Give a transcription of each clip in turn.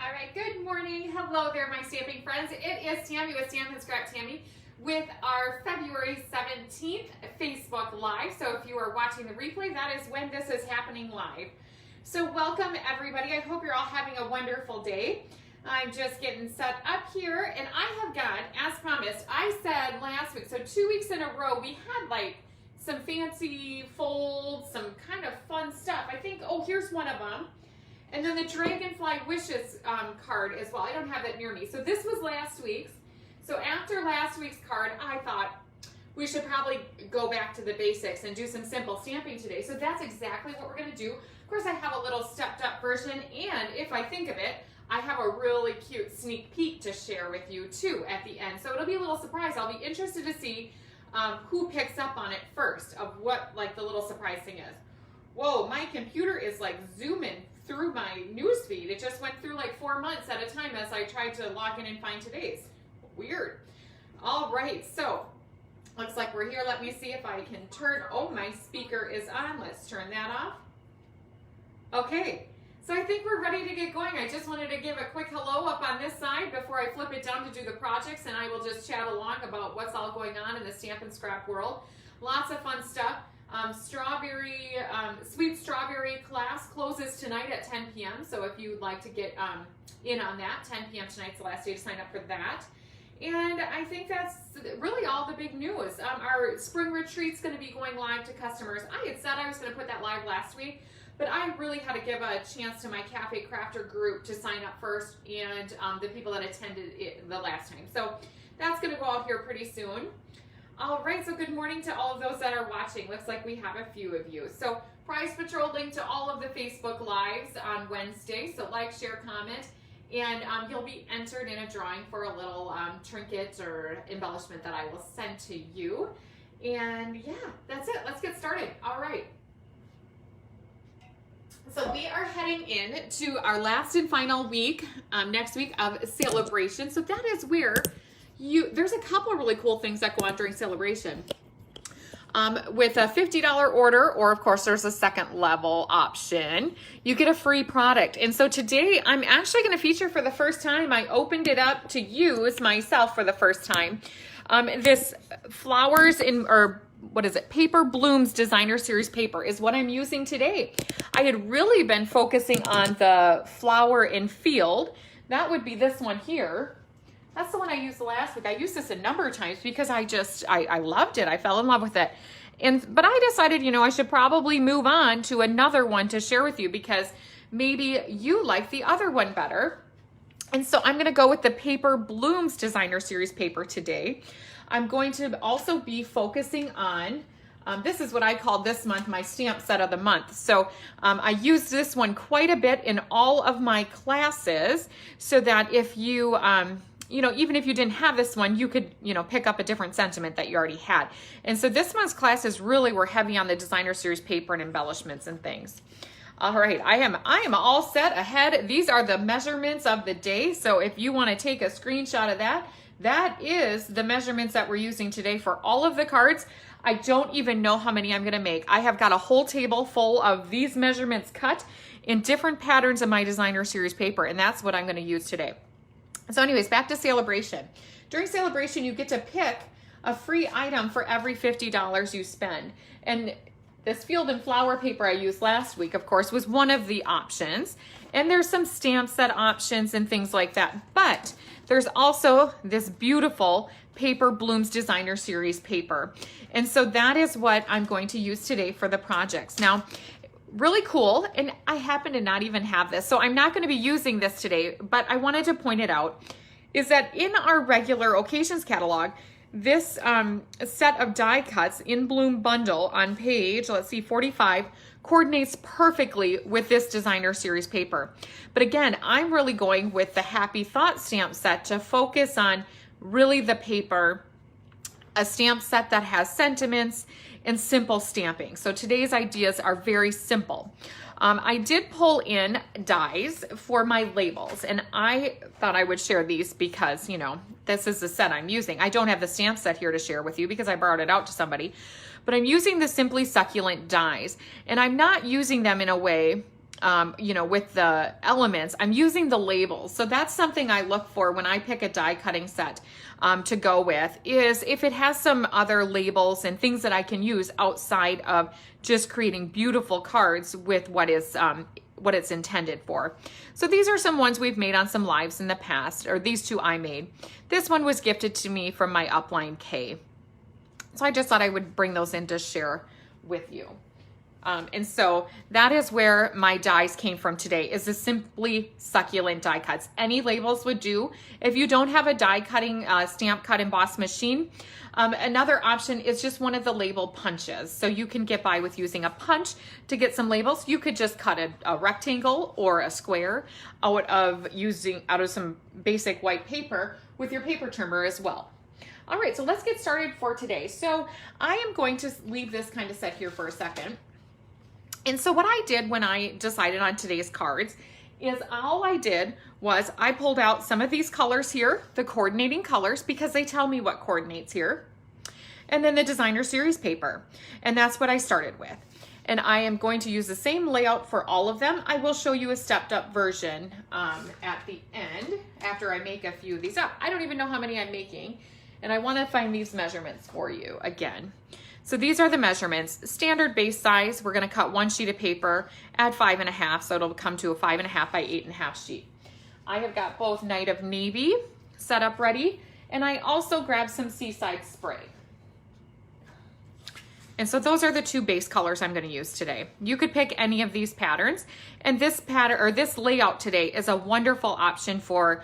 All right, good morning. Hello there, my stamping friends. It is Tammy with Stamp and Scrap Tammy with our February 17th Facebook Live. So if you are watching the replay, that is when this is happening live. So welcome everybody. I hope you're all having a wonderful day. I'm just getting set up here, and I have got, as promised, I said last week, so 2 weeks in a row, we had like some fancy folds, some kind of fun stuff. I think, oh, here's one of them. And then the Dragonfly Wishes card as well. I don't have that near me. So this was last week's. So after last week's card, I thought we should probably go back to the basics and do some simple stamping today. So that's exactly what we're gonna do. Of course, I have a little stepped up version, and if I think of it, I have a really cute sneak peek to share with you too at the end. So it'll be a little surprise. I'll be interested to see who picks up on it first of what like the little surprise thing is. Whoa, my computer is like zooming through my news feed. It just went through like 4 months at a time as I tried to log in and find today's. Weird. All right, so looks like we're here. Let me see if I can turn, oh, my speaker is on. Let's turn that off. Okay, so I think we're ready to get going. I just wanted to give a quick hello up on this side before I flip it down to do the projects, and I will just chat along about what's all going on in the Stamp and Scrap world. Lots of fun stuff. Sweet strawberry class closes tonight at 10 p.m. So if you'd like to get in on that, 10 p.m. tonight's the last day to sign up for that. And I think that's really all the big news. Our spring retreat's going to be going live to customers. I had said I was going to put that live last week, but I really had to give a chance to my Cafe Crafter group to sign up first, and the people that attended it the last time. So that's going to go out here pretty soon. All right, so good morning to all of those that are watching. Looks like we have a few of you. So Prize Patrol link to all of the Facebook Lives on Wednesday. So like, share, comment, and you'll be entered in a drawing for a little trinket or embellishment that I will send to you. And yeah, that's it. Let's get started. All right. So we are heading in to our last and final week, next week of Celebration. So that is where there's a couple of really cool things that go on during Celebration. With a $50 order, or of course there's a second level option, you get a free product. And so today I'm actually going to feature for the first time, I opened it up to use myself for the first time, this Flowers in, or what is it, Paper Blooms Designer Series paper is what I'm using today. I had really been focusing on the Flower in Field. That would be this one here. That's the one I used last week. I used this a number of times because I loved it. I fell in love with it. But I decided, I should probably move on to another one to share with you because maybe you like the other one better. And so I'm going to go with the Paper Blooms Designer Series paper today. I'm going to also be focusing on, this is what I call this month my stamp set of the month. So I use this one quite a bit in all of my classes so that if you, even if you didn't have this one, you could, pick up a different sentiment that you already had. And so this month's classes really were heavy on the Designer Series paper and embellishments and things. All right, I am all set ahead. These are the measurements of the day. So if you want to take a screenshot of that, that is the measurements that we're using today for all of the cards. I don't even know how many I'm going to make. I have got a whole table full of these measurements cut in different patterns of my Designer Series paper, and that's what I'm going to use today. So anyways, back to Celebration. During Celebration, you get to pick a free item for every $50 you spend. And this Field and Flower paper I used last week, of course, was one of the options. And there's some stamp set options and things like that. But there's also this beautiful Paper Blooms Designer Series paper. And so that is what I'm going to use today for the projects. Now, really cool, and I happen to not even have this, so I'm not going to be using this today, but I wanted to point it out, is that in our regular occasions catalog, this set of die cuts in Bloom bundle on page, let's see, 45, coordinates perfectly with this Designer Series paper. But again, I'm really going with the Happy Thought stamp set to focus on really the paper, a stamp set that has sentiments and simple stamping. So today's ideas are very simple. I did pull in dies for my labels, and I thought I would share these because, this is the set I'm using. I don't have the stamp set here to share with you because I borrowed it out to somebody, but I'm using the Simply Succulent dies, and I'm not using them in a way you know, with the elements, I'm using the labels. So that's something I look for when I pick a die cutting set to go with, is if it has some other labels and things that I can use outside of just creating beautiful cards with what it's intended for. So these are some ones we've made on some lives in the past, or these two I made. This one was gifted to me from my upline Kay. So I just thought I would bring those in to share with you. And so that is where my dies came from today, is the Simply Succulent die cuts. Any labels would do. If you don't have a die cutting stamp cut emboss machine, another option is just one of the label punches. So you can get by with using a punch to get some labels. You could just cut a rectangle or a square out of some basic white paper with your paper trimmer as well. All right, so let's get started for today. So I am going to leave this kind of set here for a second. And so what I did when I decided on today's cards is all I did was I pulled out some of these colors here, the coordinating colors, because they tell me what coordinates here, and then the designer series paper. And that's what I started with. And I am going to use the same layout for all of them. I will show you a stepped up version at the end after I make a few of these up. I don't even know how many I'm making, and I want to find these measurements for you again. So these are the measurements. Standard base size, we're gonna cut one sheet of paper, add 5.5, so it'll come to a 5.5 by 8.5 sheet. I have got both Night of Navy set up ready, and I also grabbed some Seaside Spray. And so those are the two base colors I'm gonna use today. You could pick any of these patterns, and this pattern, or this layout today, is a wonderful option for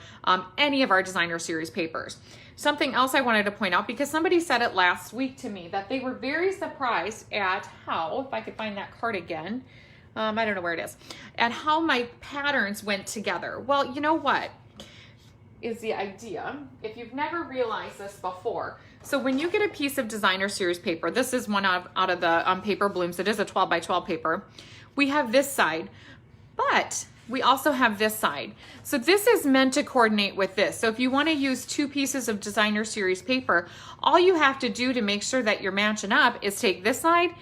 any of our designer series papers. Something else I wanted to point out, because somebody said it last week to me, that they were very surprised at how, if I could find that card again, I don't know where it is, at how my patterns went together. Well, you know what is the idea, if you've never realized this before. So when you get a piece of designer series paper, this is one out of the Paper Blooms. It is a 12 by 12 paper. We have this side, but we also have this side. So this is meant to coordinate with this. So if you want to use two pieces of designer series paper, all you have to do to make sure that you're matching up is take this side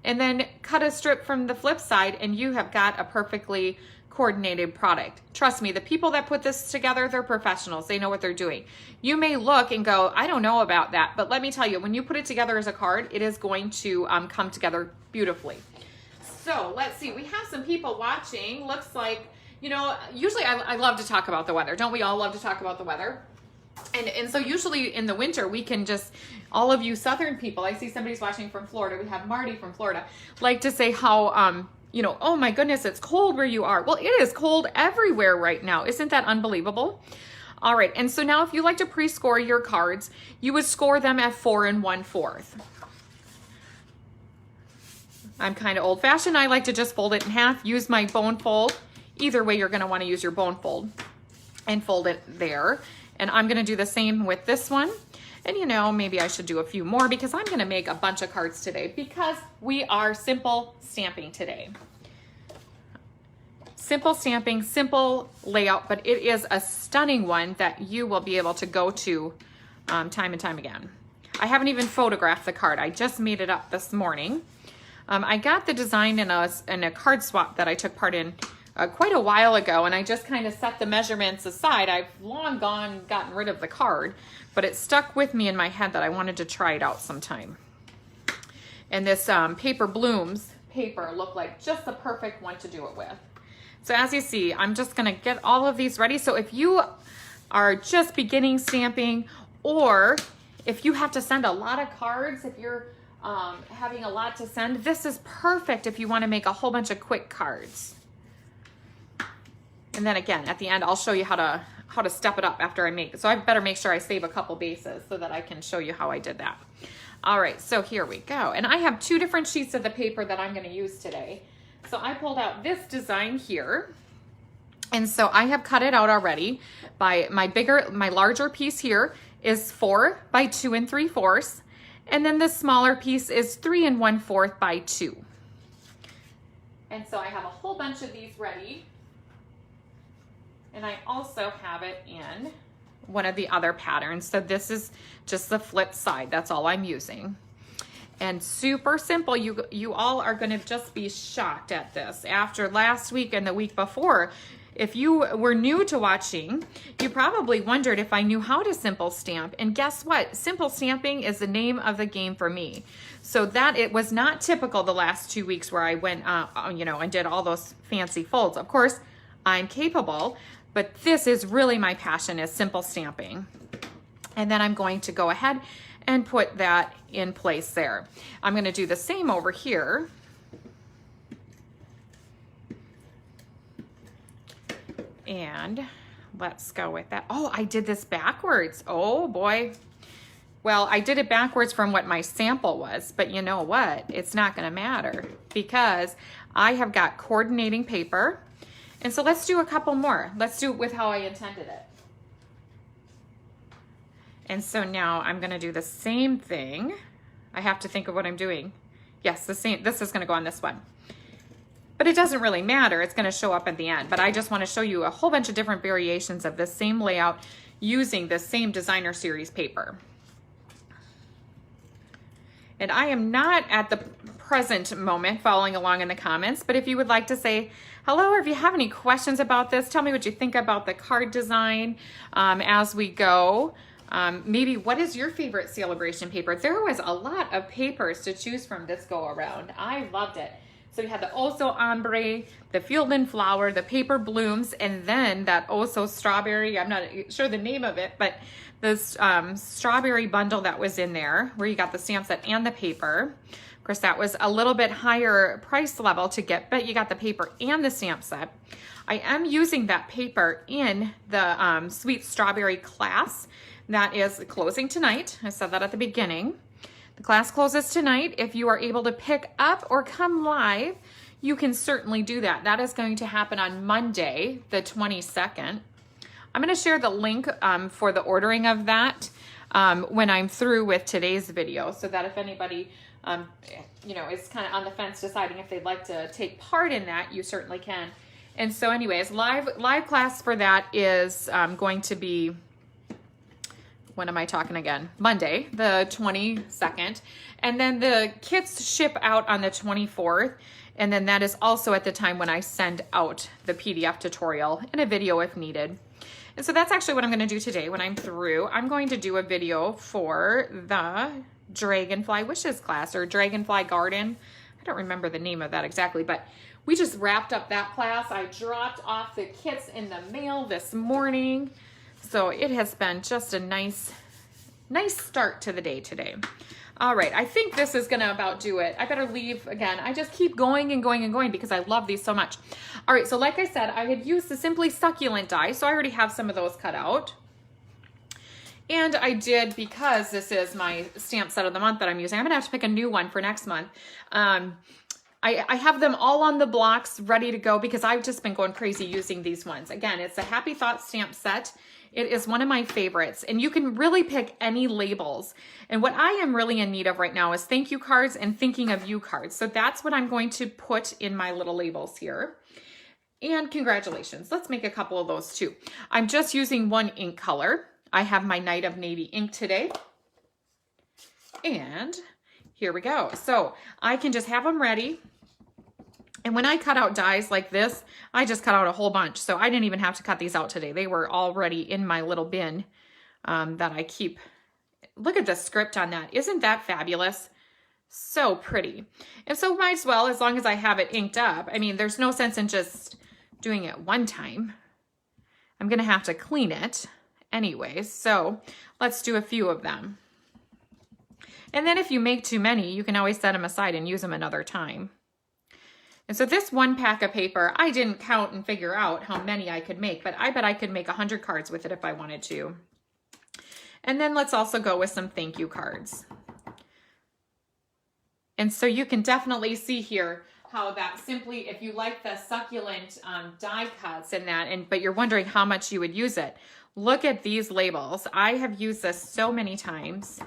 and then cut a strip from the flip side, and you have got a perfectly coordinated product. Trust me, the people that put this together, they're professionals. They know what they're doing. You may look and go, I don't know about that, but let me tell you, when you put it together as a card, it is going to come together beautifully. So let's see, we have some people watching. Looks like, you know, usually I love to talk about the weather. Don't we all love to talk about the weather? And so usually in the winter, we can just, all of you Southern people, I see somebody's watching from Florida. We have Marty from Florida, like to say how, you know, oh my goodness, it's cold where you are. Well, it is cold everywhere right now. Isn't that unbelievable? All right, and so now if you like to pre-score your cards, you would score them at 4 1/4. I'm kind of old-fashioned. I like to just fold it in half, use my bone fold. Either way, you're going to want to use your bone fold and fold it there. And I'm going to do the same with this one. And you know, maybe I should do a few more because I'm going to make a bunch of cards today because we are simple stamping today. Simple stamping, simple layout, but it is a stunning one that you will be able to go to time and time again. I haven't even photographed the card. I just made it up this morning. I got the design in a card swap that I took part in quite a while ago, and I just kind of set the measurements aside. I've long gotten rid of the card, but it stuck with me in my head that I wanted to try it out sometime. And this Paper Blooms paper looked like just the perfect one to do it with. So as you see, I'm just gonna get all of these ready. So if you are just beginning stamping, or if you have to send a lot of cards, if you're having a lot to send, this is perfect if you want to make a whole bunch of quick cards. And then again, at the end, I'll show you how to step it up after I make it. So I better make sure I save a couple bases so that I can show you how I did that. All right, so here we go. And I have two different sheets of the paper that I'm going to use today. So I pulled out this design here. And so I have cut it out already. By my larger piece here is 4 by 2 3/4. And then the smaller piece is 3 1/4 by 2. And so I have a whole bunch of these ready. And I also have it in one of the other patterns. So this is just the flip side. That's all I'm using. and super simple. You all are going to just be shocked at this. After last week and the week before, if you were new to watching, you probably wondered if I knew how to simple stamp. And guess what? Simple stamping is the name of the game for me. So that it was not typical the last 2 weeks where I went, you know, and did all those fancy folds. Of course, I'm capable, but this is really my passion, is simple stamping. And then I'm going to go ahead and put that in place there. I'm going to do the same over here. And let's go with that. Oh, I did this backwards. Oh boy. Well, I did it backwards from what my sample was, but you know what? It's not going to matter because I have got coordinating paper. And so let's do a couple more. Let's do it with how I intended it. And so now I'm going to do the same thing. I have to think of what I'm doing. Yes, the same. This is going to go on this one. But it doesn't really matter. It's going to show up at the end. But I just want to show you a whole bunch of different variations of the same layout using the same designer series paper. And I am not at the present moment following along in the comments, but if you would like to say hello, or if you have any questions about this, tell me what you think about the card design as we go. Maybe what is your favorite celebration paper? There was a lot of papers to choose from this go around. I loved it. So we had the Oso Ombre, the Field and Flower, the Paper Blooms, and then that Oso Strawberry. I'm not sure the name of it, but this strawberry bundle that was in there where you got the stamp set and the paper. Of course, that was a little bit higher price level to get, but you got the paper and the stamp set. I am using that paper in the Sweet Strawberry class that is closing tonight. I said that at the beginning. The class closes tonight. If you are able to pick up or come live, you can certainly do that. That is going to happen on Monday, the 22nd. I'm going to share the link for the ordering of that when I'm through with today's video, so that if anybody you know, is kind of on the fence deciding if they'd like to take part in that, you certainly can. And so anyways, live class for that is going to be, when am I talking again? Monday, the 22nd. And then the kits ship out on the 24th. And then that is also at the time when I send out the PDF tutorial and a video if needed. And so that's actually what I'm going to do today when I'm through. I'm going to do a video for the Dragonfly Wishes class, or Dragonfly Garden. I don't remember the name of that exactly, but we just wrapped up that class. I dropped off the kits in the mail this morning. So it has been just a nice start to the day today. All right, I think this is gonna about do it. I better leave again. I just keep going and going and going because I love these so much. All right, so like I said, I had used the Simply Succulent die, so I already have some of those cut out. And I did, because this is my stamp set of the month that I'm using, I'm gonna have to pick a new one for next month. I have them all on the blocks ready to go because I've just been going crazy using these ones. Again, it's a Happy Thoughts stamp set. It is one of my favorites, and you can really pick any labels. And what I am really in need of right now is thank you cards and thinking of you cards. So that's what I'm going to put in my little labels here. And congratulations. Let's make a couple of those too. I'm just using one ink color. I have my Night of Navy ink today. And here we go. So I can just have them ready. And when I cut out dies like this, I just cut out a whole bunch. So I didn't even have to cut these out today. They were already in my little bin that I keep. Look at the script on that. Isn't that fabulous? So pretty. And so might as well, as long as I have it inked up. I mean, there's no sense in just doing it one time. I'm going to have to clean it anyways. So let's do a few of them. And then if you make too many, you can always set them aside and use them another time. And so this one pack of paper, I didn't count and figure out how many I could make, but I bet I could make 100 cards with it if I wanted to. And then let's also go with some thank you cards. And so you can definitely see here how that simply, if you like the succulent die cuts and that, but you're wondering how much you would use it, look at these labels. I have used this so many times.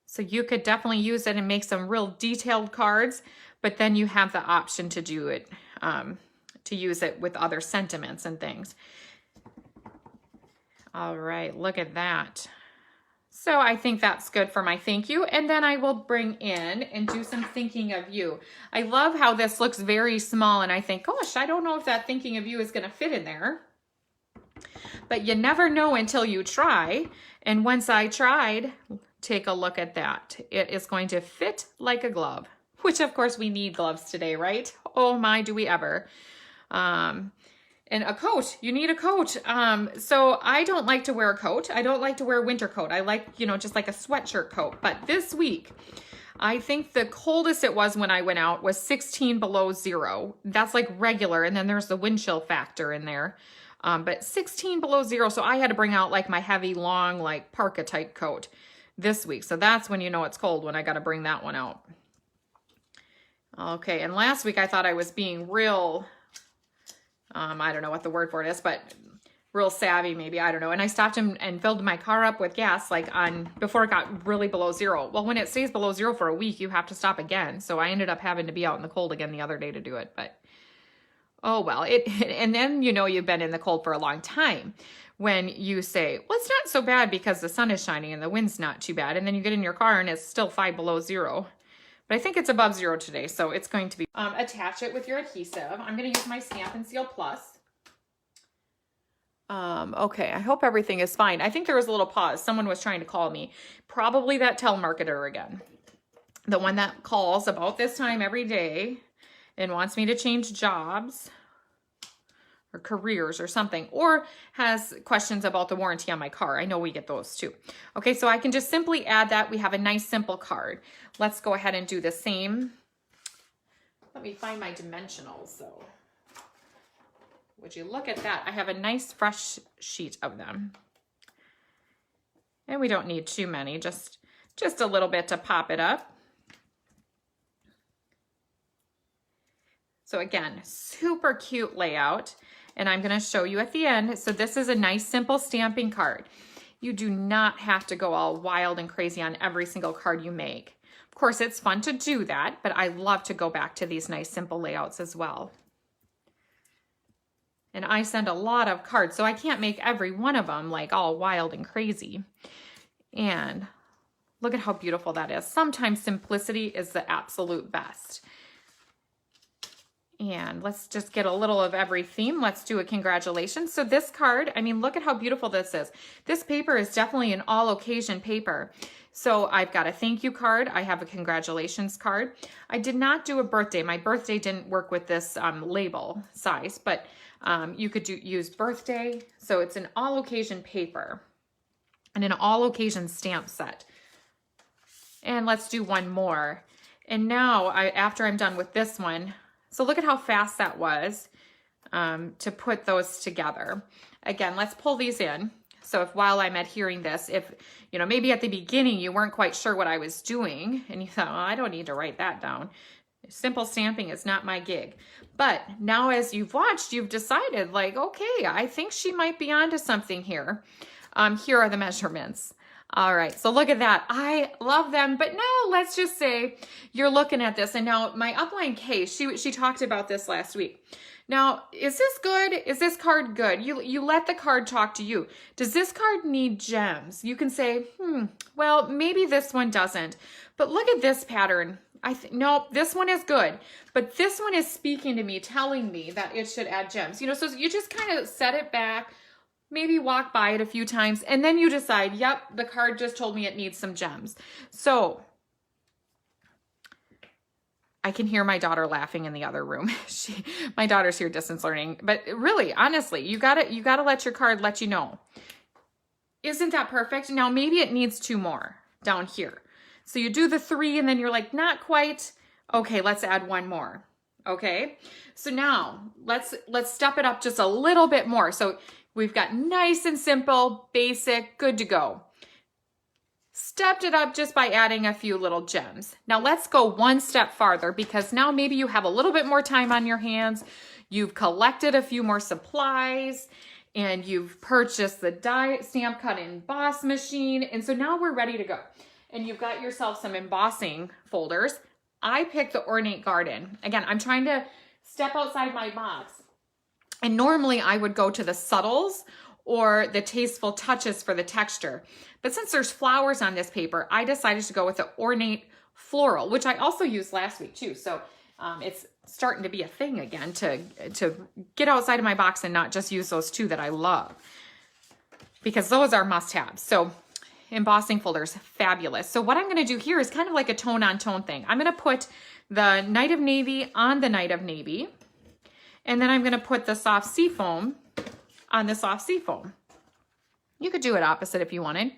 So you could definitely use it and make some real detailed cards, but then you have the option to do it, to use it with other sentiments and things. All right, look at that. So I think that's good for my thank you. And then I will bring in and do some thinking of you. I love how this looks very small, and I think, gosh, I don't know if that thinking of you is going to fit in there. But you never know until you try. And once I tried, take a look at that. It is going to fit like a glove, which of course we need gloves today, right? Oh my, do we ever. And a coat, you need a coat. So I don't like to wear a coat. I don't like to wear a winter coat. I like, you know, just like a sweatshirt coat. But this week, I think the coldest it was when I went out was 16 below zero. That's like regular. And then there's the wind chill factor in there. But 16 below zero. So I had to bring out like my heavy, long, like parka type coat this week. So that's when you know it's cold, when I got to bring that one out. Okay. And last week I thought I was being real, I don't know what the word for it is, but real savvy maybe, I don't know. And I stopped and filled my car up with gas like before it got really below zero. Well, when it stays below zero for a week, you have to stop again. So I ended up having to be out in the cold again the other day to do it. But oh well, and then you know you've been in the cold for a long time when you say, well, it's not so bad because the sun is shining and the wind's not too bad. And then you get in your car and it's still 5 below zero. But I think it's above zero today, so it's going to be, attach it with your adhesive. I'm going to use my Stampin' Seal Plus. Okay, I hope everything is fine. I think there was a little pause. Someone was trying to call me. Probably that telemarketer again. The one that calls about this time every day and wants me to change jobs or careers or something, or has questions about the warranty on my car. I know we get those too. Okay, so I can just simply add that. We have a nice simple card. Let's go ahead and do the same. Let me find my dimensionals. So would you look at that? I have a nice fresh sheet of them. And we don't need too many, just a little bit to pop it up. So again, super cute layout. And I'm going to show you at the end. So this is a nice, simple stamping card. You do not have to go all wild and crazy on every single card you make. Of course, it's fun to do that, but I love to go back to these nice, simple layouts as well. And I send a lot of cards, so I can't make every one of them like all wild and crazy. And look at how beautiful that is. Sometimes simplicity is the absolute best. And let's just get a little of every theme. Let's do a congratulations. So this card, I mean, look at how beautiful this is. This paper is definitely an all occasion paper. So I've got a thank you card. I have a congratulations card. I did not do a birthday. My birthday didn't work with this label size, but you could use birthday. So it's an all occasion paper and an all occasion stamp set. And let's do one more. And now after I'm done with this one, so look at how fast that was to put those together. Again, let's pull these in. So if while I'm adhering this, if, you know, maybe at the beginning you weren't quite sure what I was doing and you thought, oh, I don't need to write that down. Simple stamping is not my gig. But now as you've watched, you've decided like, okay, I think she might be onto something here. Here are the measurements. All right, so look at that. I love them, but now let's just say you're looking at this, and now my upline case, she talked about this last week. Now, is this good? Is this card good? You let the card talk to you. Does this card need gems? You can say, well, maybe this one doesn't, but look at this pattern. No, this one is good, but this one is speaking to me, telling me that it should add gems. You know, so you just kind of set it back, maybe walk by it a few times, and then you decide, yep, the card just told me it needs some gems. So I can hear my daughter laughing in the other room. My daughter's here distance learning, but really, honestly, you gotta let your card let you know. Isn't that perfect? Now maybe it needs 2 more down here. So you do the 3 and then you're like, not quite. Okay, let's add 1 more. Okay, so now let's step it up just a little bit more. So we've got nice and simple, basic, good to go. Stepped it up just by adding a few little gems. Now let's go one step farther, because now maybe you have a little bit more time on your hands. You've collected a few more supplies and you've purchased the die stamp cut emboss machine. And so now we're ready to go. And you've got yourself some embossing folders. I picked the Ornate Garden. Again, I'm trying to step outside my box. And normally I would go to the Subtles or the tasteful touches for the texture. But since there's flowers on this paper, I decided to go with the ornate floral, which I also used last week too. So it's starting to be a thing again to get outside of my box and not just use those two that I love, because those are must-haves. So embossing folders, fabulous. So what I'm going to do here is kind of like a tone-on-tone thing. I'm going to put the Night of Navy on the Night of Navy, and then I'm going to put the soft seafoam on the soft seafoam. You could do it opposite if you wanted.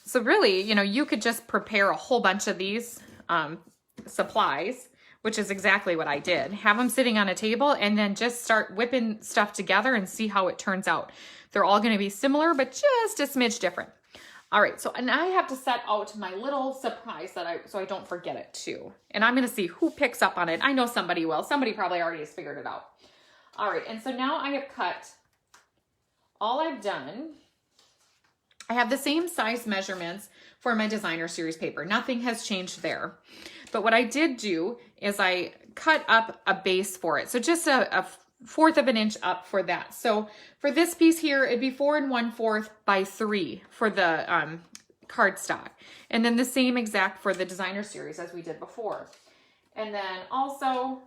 So really, you know, you could just prepare a whole bunch of these supplies, which is exactly what I did. Have them sitting on a table and then just start whipping stuff together and see how it turns out. They're all going to be similar, but just a smidge different. All right, so and I have to set out my little surprise so I don't forget it too. And I'm going to see who picks up on it. I know somebody will. Somebody probably already has figured it out. All right, and so now I have cut. All I've done, I have the same size measurements for my designer series paper. Nothing has changed there. But what I did do is I cut up a base for it. So just a 1/4 of an inch up for that. So for this piece here, it'd be 4 1/4 by 3 for the cardstock. And then the same exact for the designer series as we did before. And then also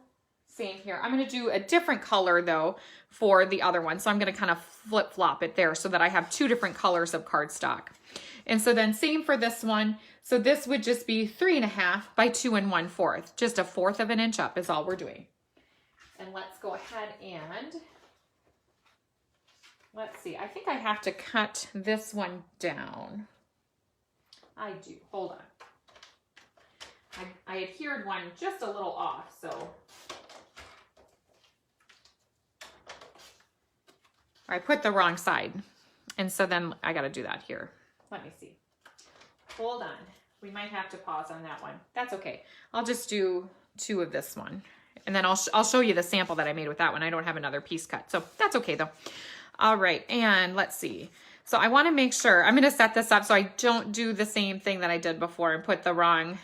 same here. I'm going to do a different color though for the other one. So I'm going to kind of flip flop it there so that I have 2 different colors of cardstock. And so then same for this one. So this would just be 3 1/2 by 2 1/4. Just a 1/4 of an inch up is all we're doing. And let's go ahead and, let's see, I think I have to cut this one down. I do, hold on. I adhered one just a little off, so. I put the wrong side. And so then I gotta do that here. Let me see. Hold on. We might have to pause on that one. That's okay. I'll just do 2 of this one. And then I'll show you the sample that I made with that one. I don't have another piece cut, so that's okay though. All right, and let's see. So I want to make sure, I'm going to set this up so I don't do the same thing that I did before and put the wrong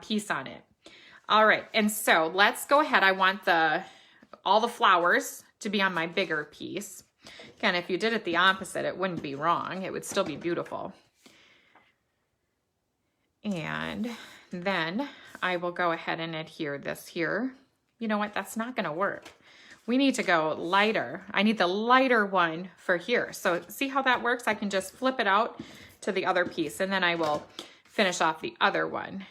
piece on it. All right, and so let's go ahead. I want all the flowers to be on my bigger piece. Again, if you did it the opposite, it wouldn't be wrong. It would still be beautiful. And then I will go ahead and adhere this here. You know what? That's not going to work. We need to go lighter. I need the lighter one for here. So see how that works? I can just flip it out to the other piece and then I will finish off the other one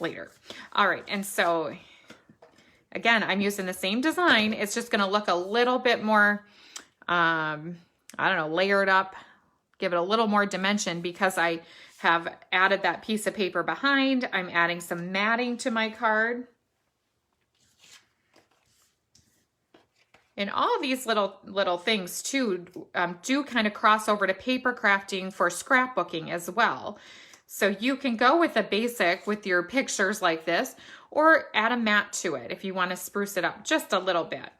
later. All right. And so again, I'm using the same design. It's just going to look a little bit more, I don't know, layered up, give it a little more dimension because I have added that piece of paper behind. I'm adding some matting to my card. And all these little things too do kind of cross over to paper crafting for scrapbooking as well. So you can go with a basic with your pictures like this or add a mat to it if you want to spruce it up just a little bit.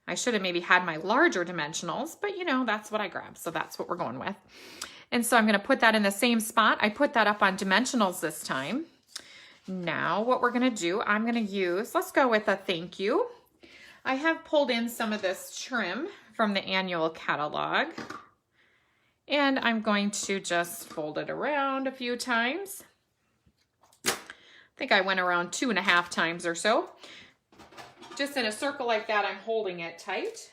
I should have maybe had my larger dimensionals, but you know, that's what I grabbed. So that's what we're going with. And so I'm going to put that in the same spot. I put that up on dimensionals this time. Now what we're going to do, I'm going to use, let's go with a thank you. I have pulled in some of this trim from the annual catalog. And I'm going to just fold it around a few times. I think I went around 2.5 times or so. Just in a circle like that, I'm holding it tight.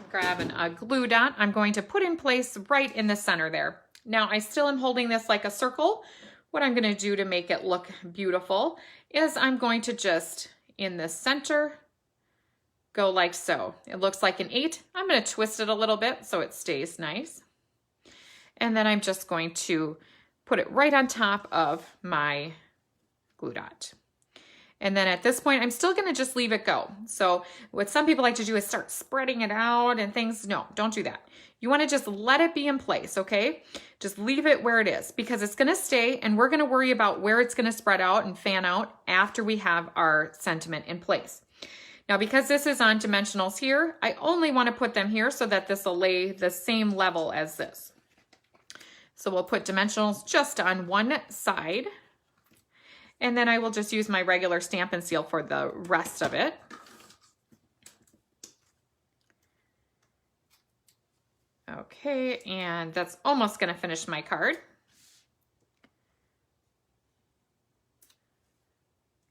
Grabbing a glue dot, I'm going to put in place right in the center there. Now I still am holding this like a circle. What I'm going to do to make it look beautiful is I'm going to just in the center go like so. It looks like an 8. I'm going to twist it a little bit so it stays nice. And then I'm just going to put it right on top of my glue dot. And then at this point, I'm still going to just leave it go. So what some people like to do is start spreading it out and things. No, don't do that. You want to just let it be in place, okay? Just leave it where it is because it's going to stay and we're going to worry about where it's going to spread out and fan out after we have our sentiment in place. Now, because this is on dimensionals here, I only want to put them here so that this will lay the same level as this. So we'll put dimensionals just on one side. And then I will just use my regular Stampin' Seal for the rest of it. Okay, and that's almost gonna finish my card.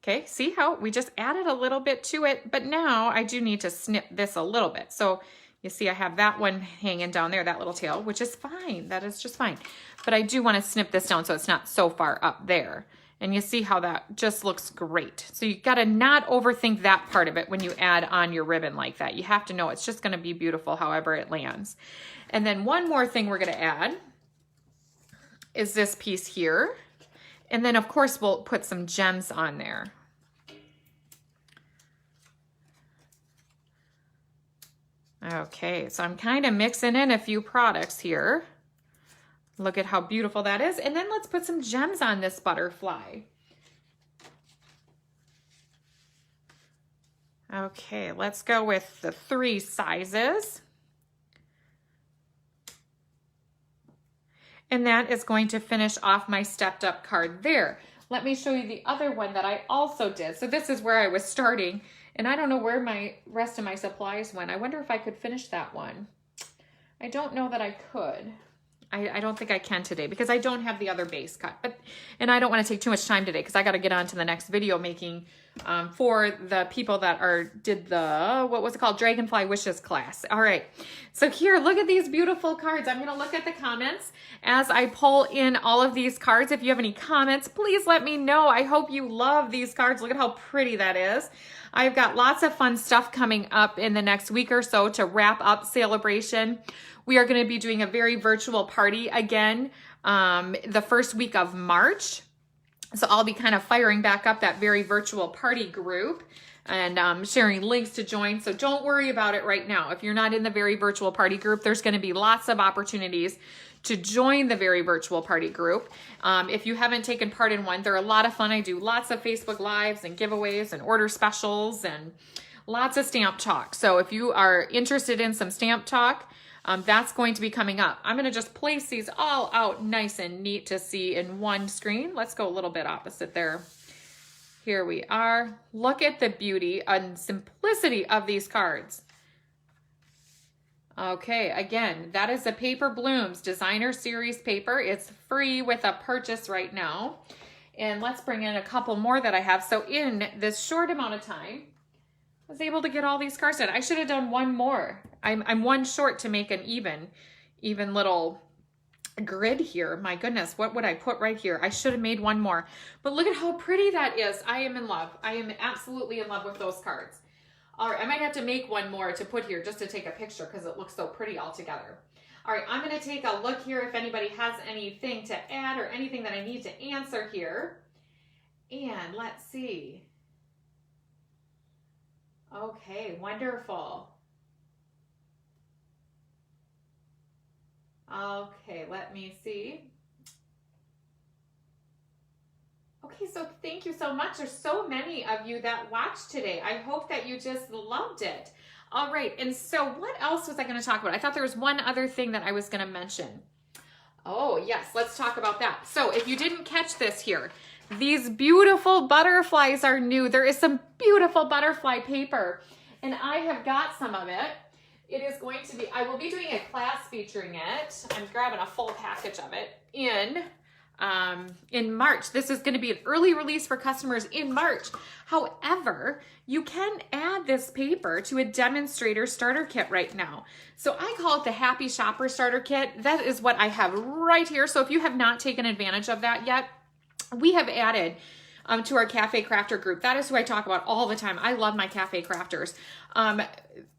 Okay, see how we just added a little bit to it, but now I do need to snip this a little bit. So you see I have that one hanging down there, that little tail, which is fine. That is just fine. But I do want to snip this down so it's not so far up there. And you see how that just looks great. So you got to not overthink that part of it when you add on your ribbon like that. You have to know it's just going to be beautiful however it lands. And then one more thing we're going to add is this piece here. And then of course we'll put some gems on there. Okay, so I'm kind of mixing in a few products here. Look at how beautiful that is. And then let's put some gems on this butterfly. Okay, let's go with the 3 sizes. And that is going to finish off my stepped up card there. Let me show you the other one that I also did. So this is where I was starting, and I don't know where my rest of my supplies went. I wonder if I could finish that one. I don't know that I could. I don't think I can today because I don't have the other base cut. And I don't want to take too much time today because I got to get on to the next video making for the people that did the, what was it called? Dragonfly Wishes class. All right. So here, look at these beautiful cards. I'm going to look at the comments as I pull in all of these cards. If you have any comments, please let me know. I hope you love these cards. Look at how pretty that is. I've got lots of fun stuff coming up in the next week or so to wrap up Celebration. We are going to be doing a very virtual party again the first week of March. So I'll be kind of firing back up that very virtual party group and sharing links to join. So don't worry about it right now. If you're not in the very virtual party group, there's going to be lots of opportunities to join the very virtual party group. If you haven't taken part in one, they're a lot of fun. I do lots of Facebook Lives and giveaways and order specials and lots of stamp talk. So if you are interested in some stamp talk, that's going to be coming up. I'm going to just place these all out nice and neat to see in one screen. Let's go a little bit opposite there. Here we are. Look at the beauty and simplicity of these cards. Okay, again, that is the Paper Blooms Designer Series paper. It's free with a purchase right now. And let's bring in a couple more that I have. So in this short amount of time, I was able to get all these cards done. I should have done one more. I'm one short to make an even little grid here. My goodness, what would I put right here? I should have made one more. But look at how pretty that is. I am in love. I am absolutely in love with those cards. All right, I might have to make one more to put here just to take a picture because it looks so pretty all together. All right, I'm going to take a look here if anybody has anything to add or anything that I need to answer here. And let's see. Okay, wonderful. Okay, let me see. Okay, so thank you so much. There's so many of you that watched today. I hope that you just loved it. All right, and so what else was I going to talk about? I thought there was one other thing that I was going to mention. Oh, yes, let's talk about that. So if you didn't catch this here, these beautiful butterflies are new. There is some beautiful butterfly paper, and I have got some of it. It is going to be, I will be doing a class featuring it. I'm grabbing a full package of it in March. This is going to be an early release for customers in March. However, you can add this paper to a demonstrator starter kit right now. So I call it the Happy Shopper Starter Kit. That is what I have right here. So if you have not taken advantage of that yet, we have added to our Cafe Crafter group. That is who I talk about all the time. I love my Cafe Crafters.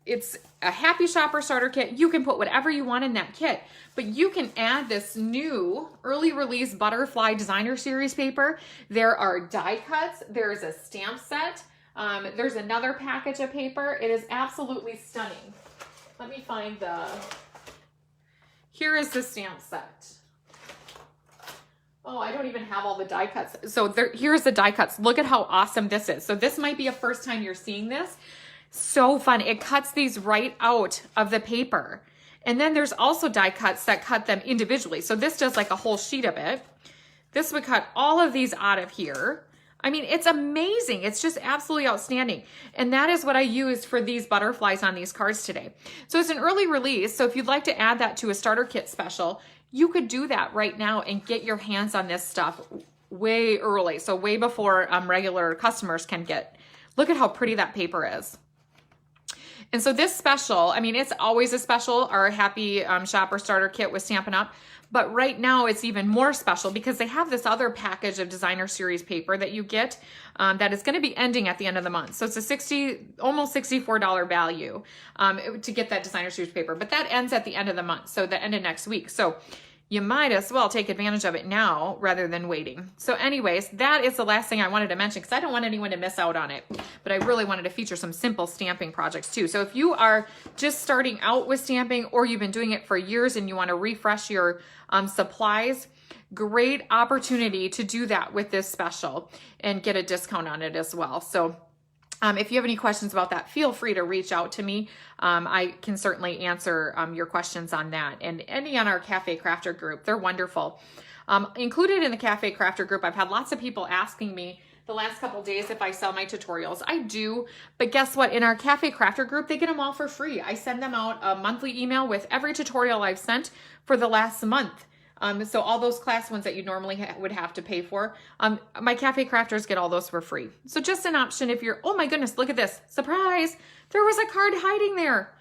It's a Happy Shopper Starter Kit. You can put whatever you want in that kit, but you can add this new early release Butterfly Designer Series paper. There are die cuts. There's a stamp set. There's another package of paper. It is absolutely stunning. Let me find here is the stamp set. Oh, I don't even have all the die cuts. So here's the die cuts. Look at how awesome this is. So this might be a first time you're seeing this. So fun. It cuts these right out of the paper. And then there's also die cuts that cut them individually. So this does like a whole sheet of it. This would cut all of these out of here. I mean, it's amazing. It's just absolutely outstanding. And that is what I used for these butterflies on these cards today. So it's an early release. So if you'd like to add that to a starter kit special, you could do that right now and get your hands on this stuff way early. So way before regular customers can get. Look at how pretty that paper is. And so this special, I mean, it's always a special, our Happy Shopper Starter Kit with Stampin' Up! But right now it's even more special because they have this other package of Designer Series paper that you get that is going to be ending at the end of the month. So it's a almost $64 value to get that Designer Series paper. But that ends at the end of the month, so the end of next week. So you might as well take advantage of it now rather than waiting. So anyways, that is the last thing I wanted to mention because I don't want anyone to miss out on it. But I really wanted to feature some simple stamping projects too. So if you are just starting out with stamping or you've been doing it for years and you want to refresh your supplies, great opportunity to do that with this special and get a discount on it as well. So if you have any questions about that, feel free to reach out to me. I can certainly answer your questions on that. And any on our Cafe Crafter group, they're wonderful. Included in the Cafe Crafter group, I've had lots of people asking me the last couple days if I sell my tutorials. I do, but guess what? In our Cafe Crafter group, they get them all for free. I send them out a monthly email with every tutorial I've sent for the last month. So all those class ones that you normally would have to pay for, my Cafe Crafters get all those for free. So just an option if you're, oh my goodness, look at this. Surprise! There was a card hiding there.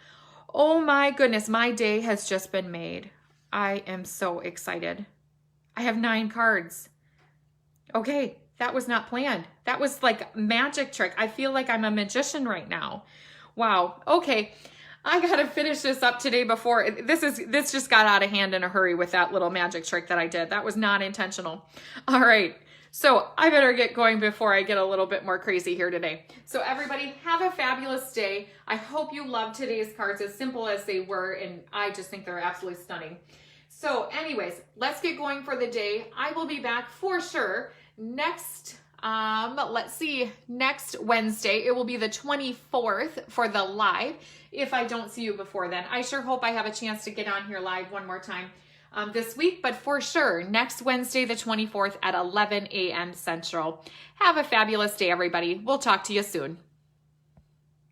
Oh my goodness, my day has just been made. I am so excited. I have 9 cards. Okay, that was not planned. That was like a magic trick. I feel like I'm a magician right now. Wow, okay. I gotta finish this up today before this just got out of hand in a hurry with that little magic trick that I did. That was not intentional. All right, so I better get going before I get a little bit more crazy here today. So everybody have a fabulous day. I hope you loved today's cards as simple as they were, and I just think they're absolutely stunning. So anyways, let's get going for the day. I will be back for sure next let's see, next Wednesday. It will be the 24th for the live. If I don't see you before then, I sure hope I have a chance to get on here live one more time this week, but for sure, next Wednesday, the 24th at 11 a.m. Central. Have a fabulous day, everybody. We'll talk to you soon.